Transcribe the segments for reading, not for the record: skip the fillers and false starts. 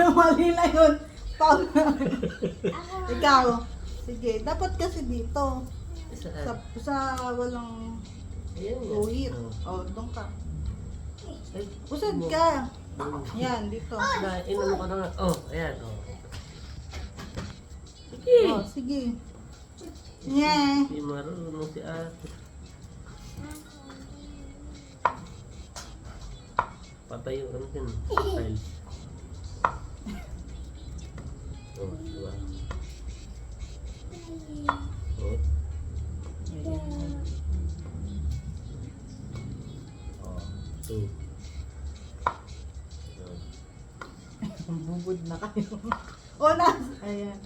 Mali na yun. Paul. Ikaw. Sige, dapat kasi dito. Sa walang Ayan nga. guhit. Doon ka. Ay, Usad ka. Yan, dito. Inano ka na nga. Ayan. Sige. Sige. Yeah. Hindi marunong si ate. Patay yung ano din. Tiles. Diba? Two. Bubod na kayo. Ayan.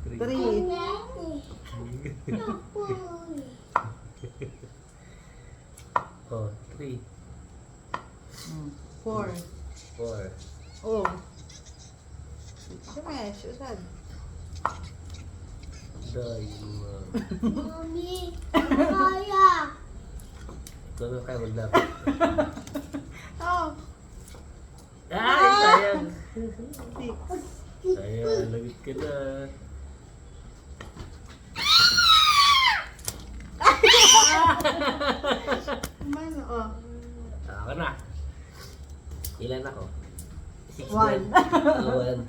3. Three. 4. 4. Oh. Sumesh, usad. Mami, kaya. Ikaw na kayo magdapat. Ay, Ah! sayang. 6. Sayang, lagit ka na. Man, Ako na. Ilan ako? 6 One. 1.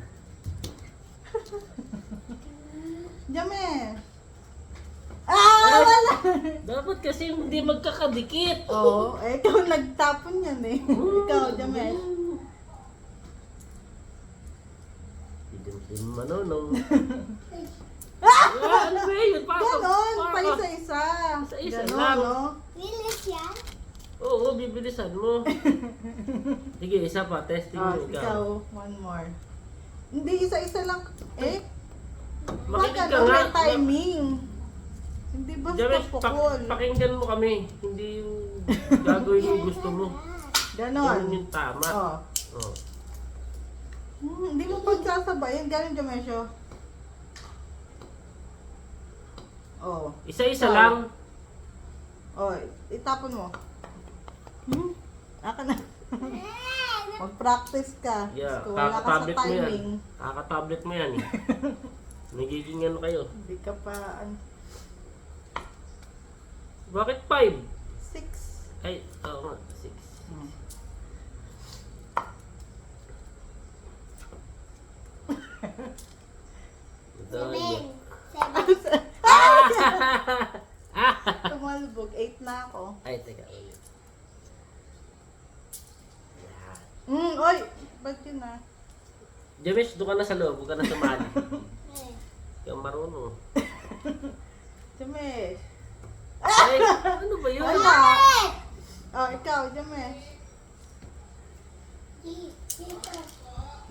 Jame. Wala. Dapat kasi hindi magkakadikit. Ikaw nagtapon yan eh. Ikaw, Jame. Hindi mo manunong. Ano ba yun? Ganon, pa isa-isa. Isa-isa Ganon, lang. no? Bilis yan. Oo, bibilisan mo. Sige, isa pa. Testing mo ikaw. Ikaw, one more. Hindi, isa-isa lang. Makinig ka Ano, nga. may timing. Hindi basta James, pukol. pakinggan mo kami. Hindi yung gagawin yung gusto mo. Ganon. Ganun yung tama. Oh. Hindi mo pagsasabayin. Ganon, Jamesyo. Isa-isa Ikaw. lang. Itapon mo. Aka na. Mag-practice ka. Yeah, Kung wala ka sa kaka-tablet mo yan. timing. Kaka-tablet mo yan eh. Nagiging ano kayo. Hindi ka pa, Bakit 5? 6. Ay, oo nga, 6. Seven. Tumalbog. 8 na ako. Ay, teka. Ulit. Oy! Ba't yun na? James, doon ka na sa loob. Huwag ka na sumali. Ikaw marunong. James. Ay, ano ba yun? Wala. Ikaw, James.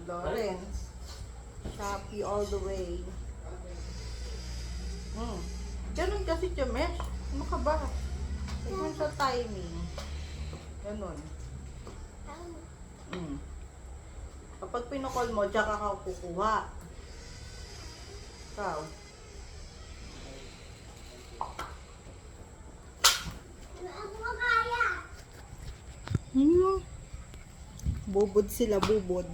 Lawrence. Shopee all the way. Ganun kasi, James. Ano ka ba? Tignan sa timing. Ganun. Kapag pinukol mo, tsaka ka kukuha. Ikaw. Bubod sila, bubod.